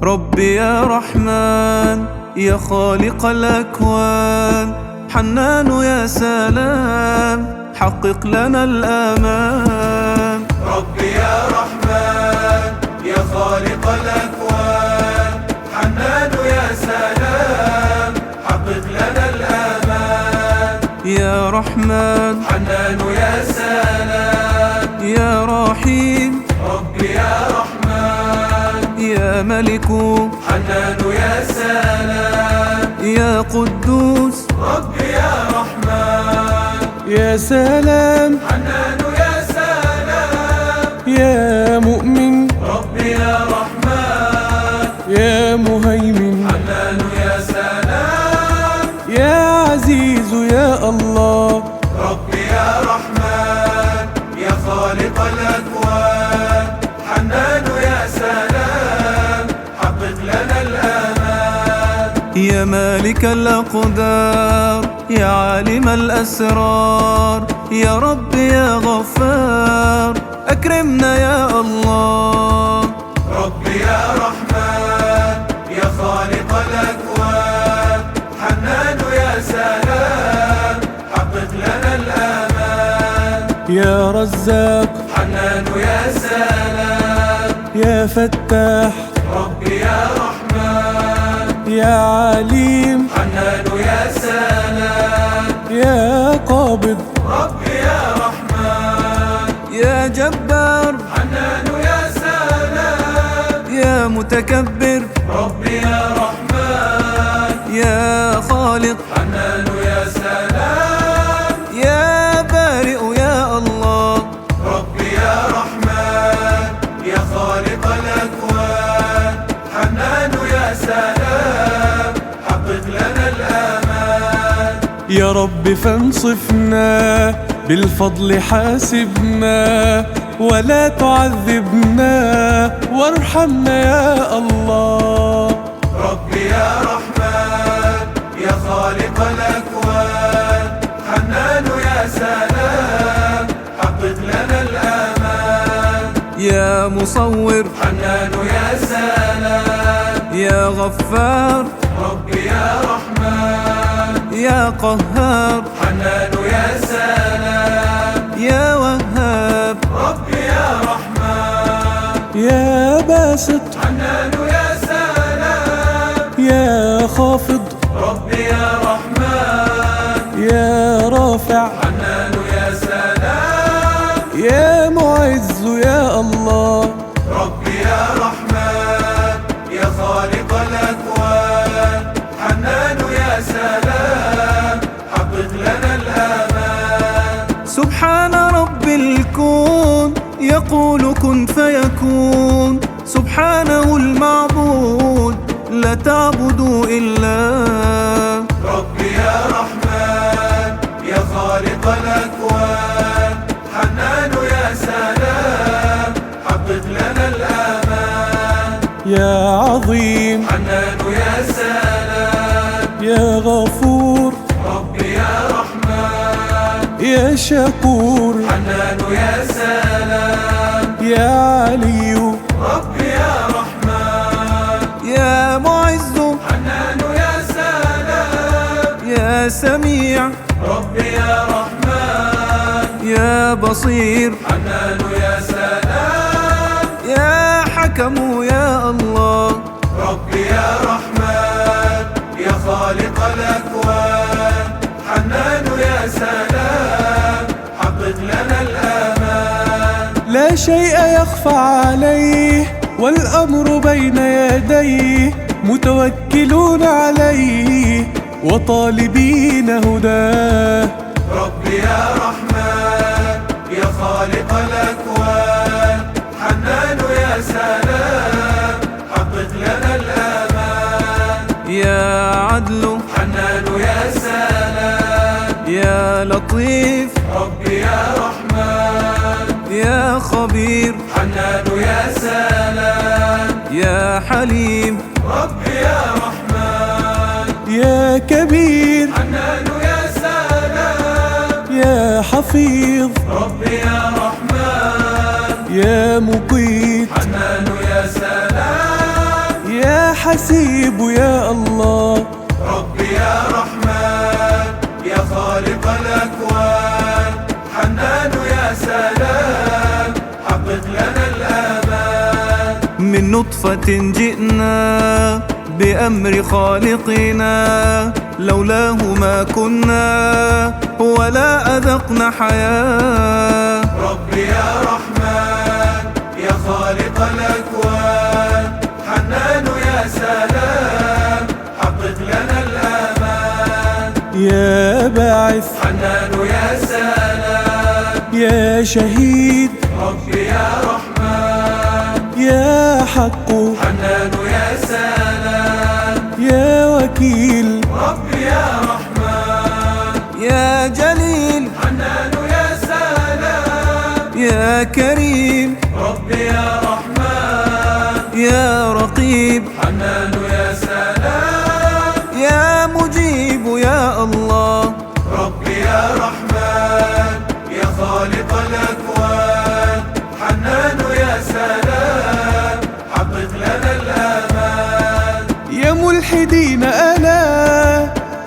ربي يا رحمن يا خالق الأكوان، حنان يا سلام حقق لنا الآمان. ربي يا رحمن يا خالق الأكوان، حنان يا سلام حقق لنا الآمان. يا رحمن حنان يا سلام يا رحيم، ربي يا رحمن يا ملك حنان يا سلام يا قدوس، ربي يا رحمن يا سلام حنان يا سلام يا مؤمن، ربي يا رحمن يا مهيمن، حنان يا سلام يا عزيز يا الله. ربي يا رحمن يا خالق الأكوان، حنان يا سلام حقق لنا الآمان. يا مالك الأقدار يا عالم الأسرار، يا رب يا غفار أكرمنا يا الله. ربي يا رحمن يا خالق الأكوان، حنان يا سلام حقق لنا الآمان. يا رزاق حنان يا سلام يا فتاح، ربي يا رحمن يا عليم حنان يا سلام يا قابض، ربي يا رحمن يا جبار حنان يا سلام يا متكبر، ربي يا رحمن يا خالق حنان يا سلام يا بارئ يا الله. ربي يا رحمن يا خالق الأكوان، حنان يا سلام حقق لنا الآمان. يا رب فانصفنا بالفضل حاسبنا، ولا تعذبنا وارحمنا يا الله. ربي يا رحمن يا خالق الأكوان، حنان يا سلام حقق لنا الآمان. يا مصور حنان يا سلام يا غفار ربي يا رحمن يا قهار، حنان يا سلام يا وهاب ربي يا رحمن يا باسط، حنان يا سلام يا خافض ربي يا رحمن يا رافع، حنان يا سلام يا معز يا الله. ربي يا رحمن يا خالق الأكوان، حنان يا سلام حقق لنا الآمان. سبحان رب الكون يقول كن فيكون، سبحانه المعبود لا تعبدوا إلا. ربي يا رحمن يا خالق الأكوان، حنان يا سلام حقق لنا الآمان. يا عظيم حنان يا سلام يا غفور ربي يا رحمن يا شكور، حنان يا سلام يا علي ربي يا رحمن يا معز، حنان يا سلام يا سميع ربي يا رحمن يا بصير، حنان يا سلام يا حكم يا الله. ربي يا رحمن يا خالق الأكوان، حنان يا سلام حقق لنا الآمان. لا شيء يخفى عليه والأمر بين يديه، متوكلون عليه وطالبين هداه. ربي يا رحمن يا خالق الأكوان، حنان يا سلام حقق لنا الآمان. يا عدل حنان يا سلام يا لطيف ربي يا رحمن يا خبير، حنان يا سلام يا حليم ربي يا رحمن يا كبير، حنان يا سلام يا حفيظ ربي يا رحمن يا مقيت، حنان يا سلام يا حسيب يا الله. ربي يا رحمن يا خالق الأكوان، حنان يا سلام حقق لنا الآمان. من نطفة جئنا بأمر خالقنا، لولاه ما كنا ولا أذقنا حياة. ربي يا رحمن يا خالق الأكوان، حنان يا سلام حقق لنا الآمان. يا باعث حنان يا سلام يا شهيد، ربي يا رحمن يا حق حنان يا سلام يا وكيل، ربي يا رحمن يا جليل حنان يا سلام يا كريم، ربي يا رحمن يا رقيب، حنان يا سلام يا مجيب يا الله. ربي يا رحمن يا خالق الأكوان، حنان يا سلام حقق لنا الآمان. يا ملحدين ألا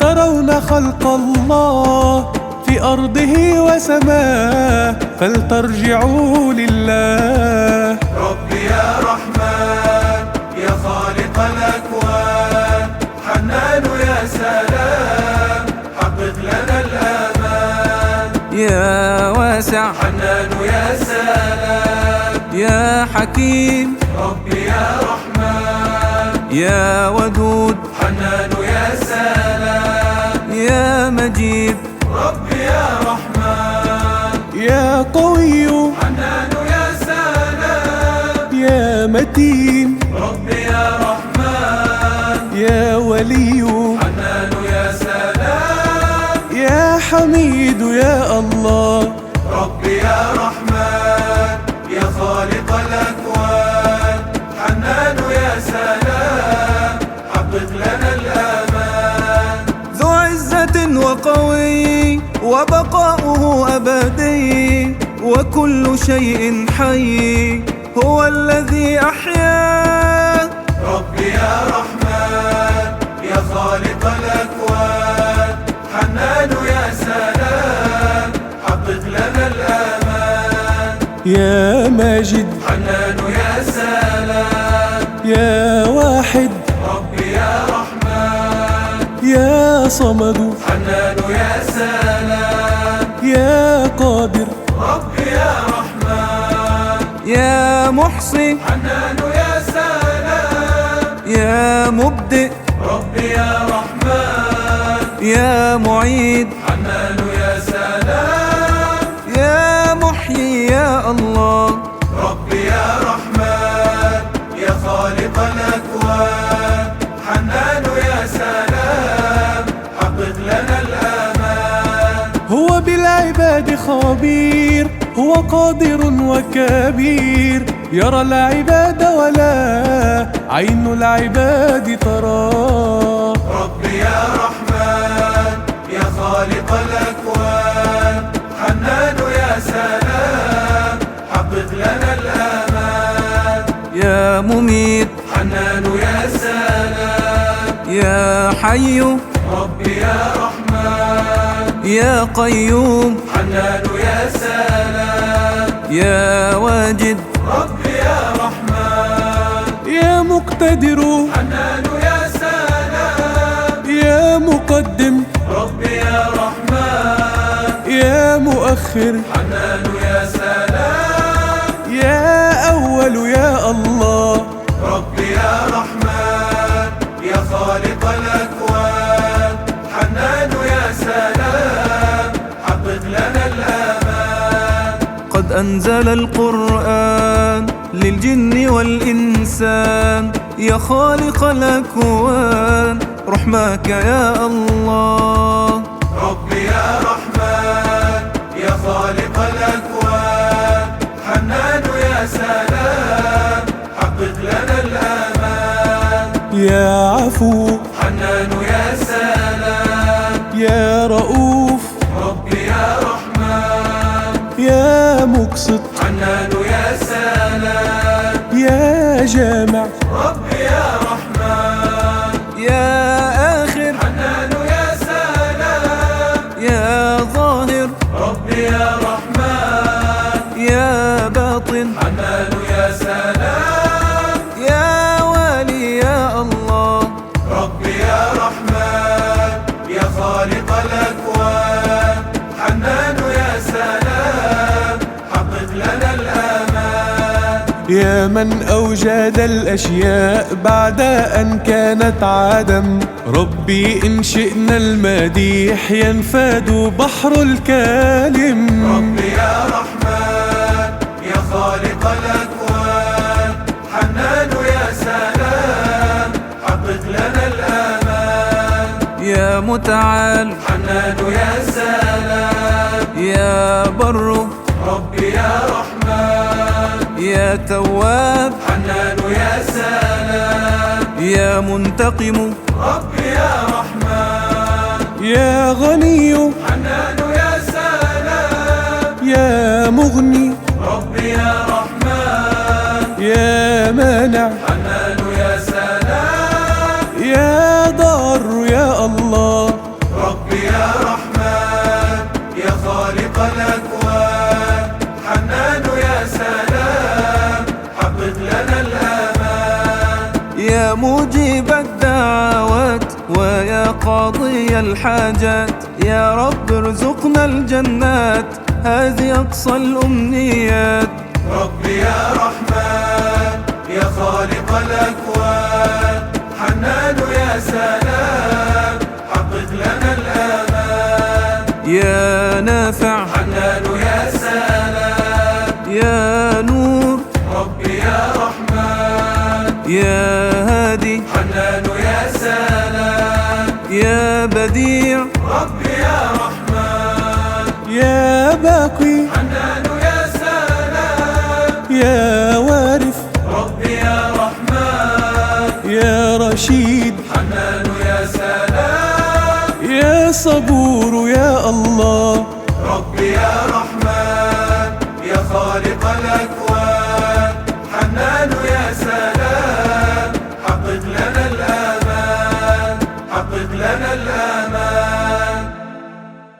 ترون خلق الله في أرضه وسماه، فلترجعوا لله. ربي يا رحمن يا خالق الأكوان، حنان يا سلام حقق لنا الآمان. يا واسع حنان يا سلام يا حكيم، ربي يا رحمن يا ودود، حنان يا سلام يا مجيد، ربي يا رحمن يا قوي، حنان يا سلام يا متين، ربي يا رحمن يا ولي، حنان يا سلام يا حميد يا الله. ربي يا رحمن يا خالق الأكوان، حنان يا سلام حقق لنا الآمان. ذو عزة وقوي وبقاؤه أبدي، وكل شيء حي هو الذي أحياه. ربي يا رحمن يا خالق الأكوان، حنان يا سلام حقق لنا الآمان. يا ماجد حنان يا سلام يا واحد ربي يا رحمن يا صمد حنان يا سلام يا قادر ربي يا رحمن يا محصي حنان يا سلام يا مبدئ ربي يا رحمن يا معيد حنان يا سلام يا محيي يا الله. ربي يا رحمن يا خالق الأكوان، حنان يا سلام حقق لنا الآمان. هو بالعباد خبير، هو قادر وكبير، يرى العباد ولا عين العباد تراه. ربي يا رحمن يا خالق الأكوان، حنان يا سلام حقق لنا الآمان. يا مميت حنان يا سلام يا حي ربي يا رحمن يا قيوم حنان يا سلام يا واجد ربي يا رحمن يا مقتدر حنان يا سلام يا مقدم ربي يا رحمن يا مؤخر حنان يا سلام يا أول يا الله. ربي يا رحمن يا خالق الأكوان، حنان يا سلام حقق لنا الآمان. قد أنزل القرآن للجن والإنسان، يا خالق الأكوان رحمك يا الله. ربي يا رحمن يا خالق الأكوان، حنان يا سلام حقق لنا الآمان. يا عفو حنان يا سلام يا رؤوف ربي يا رحمن يا مقسط حنان يا سلام يا جامع ربي يا رحمن يا من أوجد الأشياء بعد أن كانت عدم. ربي إن شئنا المديح ينفاد بحر الكالم. ربي يا رحمن يا خالق الأكوان، حنان يا سلام حقق لنا الآمان. يا متعال حنان يا سلام يا بر ربي يا رحمن. يا تواب حنان يا سلام يا منتقم ربي يا رحمن. يا غني حنان يا سلام يا مغني ربي يا رحمن. يا مانع حنان يا سلام يا ضار يا الله. ربي يا رحمن يا خالق الأكوان، حنان يا سلام حقق لنا الآمان. يا مجيب الدعوات ويا قاضي الحاجات، يا رب ارزقنا الجنات هذه أقصى الأمنيات. ربي يا رحمن يا خالق الأكوان، حنان يا سلام حقق لنا الآمان. يا نافع حنان يا سلام يا نور ربي يا رحمن. يا هادي حنان يا سلام يا بديع ربي يا رحمن. يا باقي حنان يا سلام يا وارث ربي يا رحمن. يا رشيد حنان يا سلام يا صبور يا الله. ربي يا رحمن يا خالق الأكوان،